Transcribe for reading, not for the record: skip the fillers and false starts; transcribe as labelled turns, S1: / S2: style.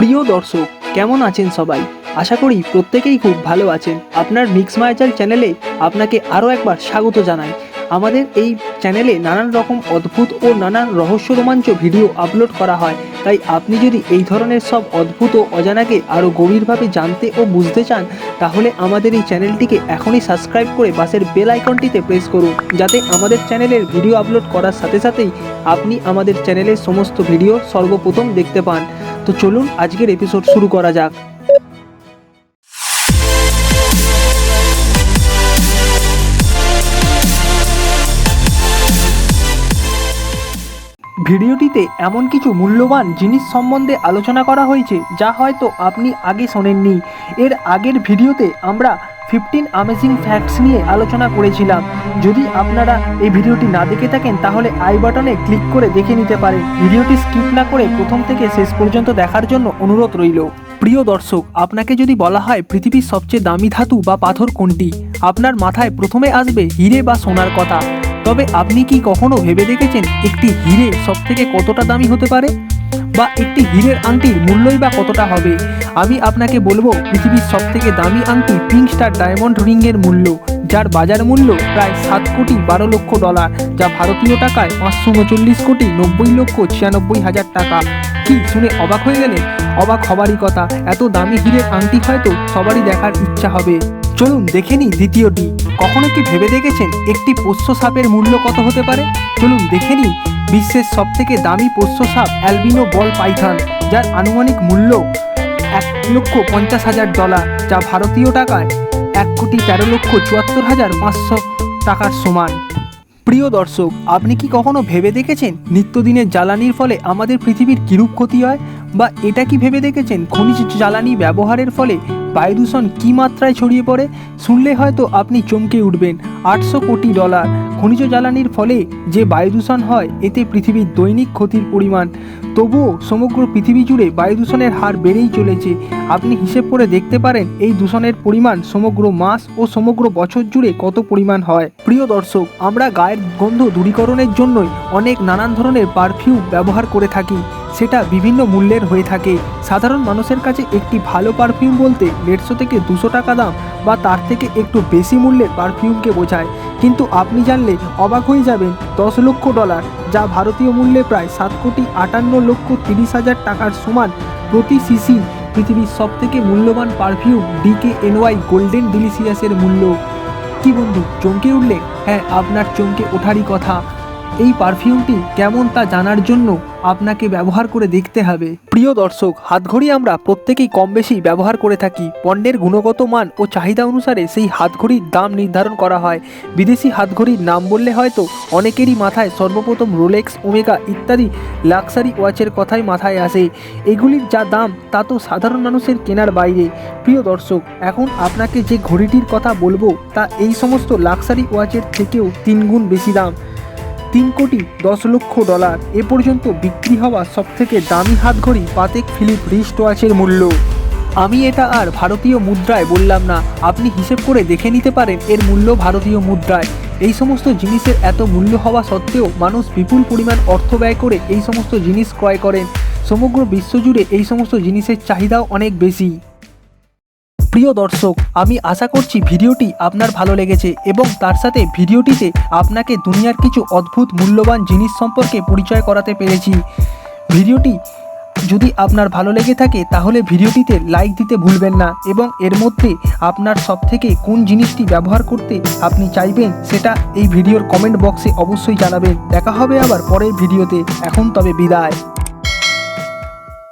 S1: প্রিয় দর্শক, কেমন আছেন সবাই? আশা করি প্রত্যেকেই খুব ভালো আছেন। আপনার মিক্সমায়াজাল চ্যানেলে আপনাকে আরও একবার স্বাগত জানাই। আমাদের এই চ্যানেলে নানান রকম অদ্ভুত ও নানান রহস্য রোমাঞ্চ ভিডিও আপলোড করা হয়। তাই আপনি যদি এই ধরনের সব অদ্ভুত ও অজানাকে আরও গভীরভাবে জানতে ও বুঝতে চান, তাহলে আমাদের এই চ্যানেলটিকে এখনই সাবস্ক্রাইব করে পাশের বেল আইকনটিতে প্রেস করুন, যাতে আমাদের চ্যানেলের ভিডিও আপলোড করার সাথে সাথেই আপনি আমাদের চ্যানেলের সমস্ত ভিডিও সর্বপ্রথম দেখতে পান। তো চলুন আজকের এপিসোড শুরু করা যাক। ভিডিওটিতে এমন কিছু মূল্যবান জিনিস সম্বন্ধে আলোচনা করা হয়েছে যা হয়তো আপনি আগে শোনেননি। এর আগের ভিডিওতে আমরা 15 অ্যামেজিং ফ্যাক্টস নিয়ে আলোচনা করেছিলাম। যদি আপনারা এই ভিডিওটি না দেখে থাকেন তাহলে আই বাটনে ক্লিক করে দেখে নিতে পারেন। ভিডিওটি স্কিপ না করে প্রথম থেকে শেষ পর্যন্ত দেখার জন্য অনুরোধ রইল। প্রিয় দর্শক, আপনাকে যদি বলা হয় পৃথিবীর সবচেয়ে দামি ধাতু বা পাথর কোনটি, আপনার মাথায় প্রথমে আসবে হিরে বা সোনার কথা। তবে আপনি কি কখনো ভেবে দেখেছেন একটি হিরে সবথেকে কতটা দামি হতে পারে, বা একটি হীরের আংটির মূল্যই বা কতটা হবে? আমি আপনাকে বলবো পৃথিবীর সবথেকে দামি আংটি পিঙ্ক স্টার ডায়মন্ড রিংয়ের মূল্য, যার বাজার মূল্য প্রায় 7,12,00,000 যা ভারতীয় টাকায় 539,90,96,96,000 টাকা। কি শুনে অবাক হয়ে গেলেন? অবাক হবারই কথা। এত দামি হীরের আংটি হয়তো সবারই দেখার ইচ্ছা হবে। চলুন দেখে নিই দ্বিতীয়টি। কখনো কি ভেবে দেখেছেন একটি পোষ্য সাপের মূল্য কত হতে পারে? চলুন দেখে নিই বিশ্বের সবথেকে দামি পোষ্য সাপ অ্যালবিনো বল পাইথন, যার আনুমানিক মূল্য $1,50,000 যা ভারতীয় টাকায় 1,13,74,500 টাকার সমান। প্রিয় দর্শক, আপনি কি কখনো ভেবে দেখেছেন নিত্যদিনের জ্বালানির ফলে আমাদের পৃথিবীর কিরূপ ক্ষতি হয়? বা এটা কি ভেবে দেখেছেন খনিজ জ্বালানি ব্যবহারের ফলে বায়ু দূষণ কী মাত্রায় ছড়িয়ে পড়ে? শুনলে হয়তো আপনি চমকে উঠবেন। $800 কোটি খনিজ জ্বালানির ফলে যে বায়ু দূষণ হয়, এতে পৃথিবীর দৈনিক ক্ষতির পরিমাণ। তবুও সমগ্র পৃথিবী জুড়ে বায়ু দূষণের হার বেড়েই চলেছে। আপনি হিসেব করে দেখতে পারেন এই দূষণের পরিমাণ সমগ্র মাস ও সমগ্র বছর জুড়ে কত পরিমাণ হয়। প্রিয় দর্শক, আমরা গায়ের গন্ধ দূরীকরণের জন্যই অনেক নানান ধরনের পারফিউম ব্যবহার করে থাকি। সেটা বিভিন্ন মূল্যের হয়ে থাকে। সাধারণ মানুষের কাছে একটি ভালো পারফিউম বলতে 150 থেকে 200 টাকা দাম বা তার থেকে একটু বেশি মূল্যের পারফিউমকে বোঝায়। কিন্তু আপনি জানলে অবাক হয়ে যাবেন, $10 লক্ষ যা ভারতীয় মূল্যে প্রায় 7,58,30,000 টাকার সমান প্রতি সিসি পৃথিবীর সবথেকে মূল্যবান পারফিউম DKNY গোল্ডেন ডিলিশিয়াসের মূল্য। কি বন্ধু, চমকে উঠলেন? হ্যাঁ, আপনার চমকে ওঠারই কথা। এই পারফিউমটি কেমন তা জানার জন্য আপনাকে ব্যবহার করে দেখতে হবে। প্রিয় দর্শক, হাতঘড়ি আমরা প্রত্যেকেই কম বেশি ব্যবহার করে থাকি। পণ্যের গুণগত মান ও চাহিদা অনুসারে সেই হাতঘড়ির দাম নির্ধারণ করা হয়। বিদেশি হাতঘড়ির নাম বললে হয়তো অনেকেরই মাথায় সর্বপ্রথম রোলেক্স, ওমেগা ইত্যাদি লাক্সারি ওয়াচের কথাই মাথায় আসে। এগুলির যা দাম তা তো সাধারণ মানুষের কেনার বাইরে। প্রিয় দর্শক, এখন আপনাকে যে ঘড়িটির কথা বলবো তা এই সমস্ত লাক্সারি ওয়াচের থেকেও 3 গুণ বেশি দাম। $3,10,00,000 এ পর্যন্ত বিক্রি হওয়া সবথেকে দামি হাতঘড়ি পাতেক ফিলিপ রিস্ট ওয়াচের মূল্য। আমি এটা আর ভারতীয় মুদ্রায় বললাম না, আপনি হিসেব করে দেখে নিতে পারেন এর মূল্য ভারতীয় মুদ্রায়। এই সমস্ত জিনিসের এত মূল্য হওয়া সত্ত্বেও মানুষ বিপুল পরিমাণ অর্থ ব্যয় করে এই সমস্ত জিনিস ক্রয় করেন। সমগ্র বিশ্বজুড়ে এই সমস্ত জিনিসের চাহিদাও অনেক বেশি। প্রিয় দর্শক, আমি আশা করছি ভিডিওটি আপনার ভালো লেগেছে এবং তার সাথে ভিডিওটিতে আপনাকে দুনিয়ার কিছু অদ্ভুত মূল্যবান জিনিস সম্পর্কে পরিচয় করাতে পেরেছি। ভিডিওটি যদি আপনার ভালো লেগে থাকে তাহলে ভিডিওটিতে লাইক দিতে ভুলবেন না এবং এর মধ্যে আপনার সবথেকে কোন জিনিসটি ব্যবহার করতে আপনি চাইবেন সেটা এই ভিডিওর কমেন্ট বক্সে অবশ্যই জানাবেন। দেখা হবে আবার পরের ভিডিওতে। এখন তবে বিদায়।